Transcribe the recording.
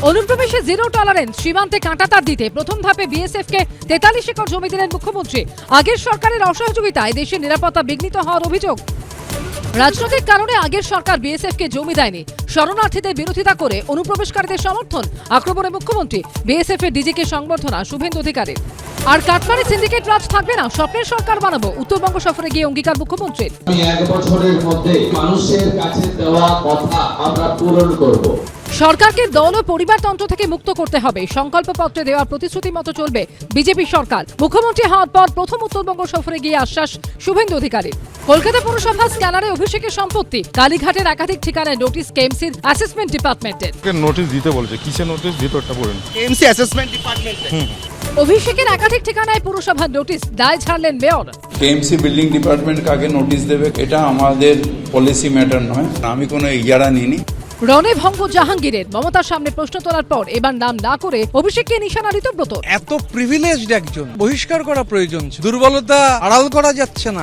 অনুপ্রবেশে zero tolerance, সীমান্তে কাঁটাতার দিতে প্রথম ধাপে বিএসএফ কে 43 একর জমি দিলেন মুখ্যমন্ত্রী। আগের সরকারের অসহযোগিতায় দেশের নিরাপত্তা বিঘ্নিত হওয়ার অভিযোগ। রাজনৈতিক কারণে আগের সরকার বিএসএফ কে জমি দেয়নি, শরণার্থীদের বিরোধিতা করে অনুপ্রবেশকারীদের সমর্থন, আক্রমণে মুখ্যমন্ত্রী। বিএসএফ এর ডিজিকে সংবর্ধনা শুভেন্দু অধিকারীর। আর কাটমানি সিন্ডিকেট রাজ থাকবে না, স্বপ্নের সরকার বানাবো, উত্তরবঙ্গ সফরে গিয়ে অঙ্গীকার মুখ্যমন্ত্রীর। আমি 1 বছরের মধ্যে মানুষের কাছে দেওয়া কথা আমরা পূরণ করব। সরকারকে দল ও পরিবারতন্ত্র থেকে মুক্ত করতে হবে, সংকল্পপত্রে দেওয়ার প্রতিশ্রুতি মতো চলবে বিজেপি সরকার। মুখ্যমন্ত্রী হওয়ার পর প্রথম উত্তরবঙ্গ সফরে গিয়ে আশ্বাস শুভেন্দু অধিকারীর। কলকাতা পৌরসভা স্ক্যানারে অভিষেকের সম্পত্তি, কালীঘাটের একাধিক ঠিকানায় নোটিশ কেএমসির অ্যাসেসমেন্ট ডিপার্টমেন্টের। নোটিশ দিতে বলেছে, কিসের নোটিশ ভিতরটা পড়েন। কেএমসি অ্যাসেসমেন্ট ডিপার্টমেন্টে অভিষেকের একাধিক ঠিকানায় পুরসভার নোটিশ, দায় ছাড়লেন মেয়র। কেএমসি বিল্ডিং ডিপার্টমেন্ট কাকে নোটিশ দেবে এটা আমাদের পলিসি ম্যাটার নয়, আমি কোনো ইজারা নিইনি। রণে ভঙ্গ জাহাঙ্গীরের, মমতার সামনে প্রশ্ন তোলার পর এবার নাম না করে অভিষেককে নিশানা ঋতব্রত। এত প্রিভিলেজড একজন বহিষ্কার করা প্রয়োজন ছিল। দুর্বলতা আড়াল করা যাচ্ছে না।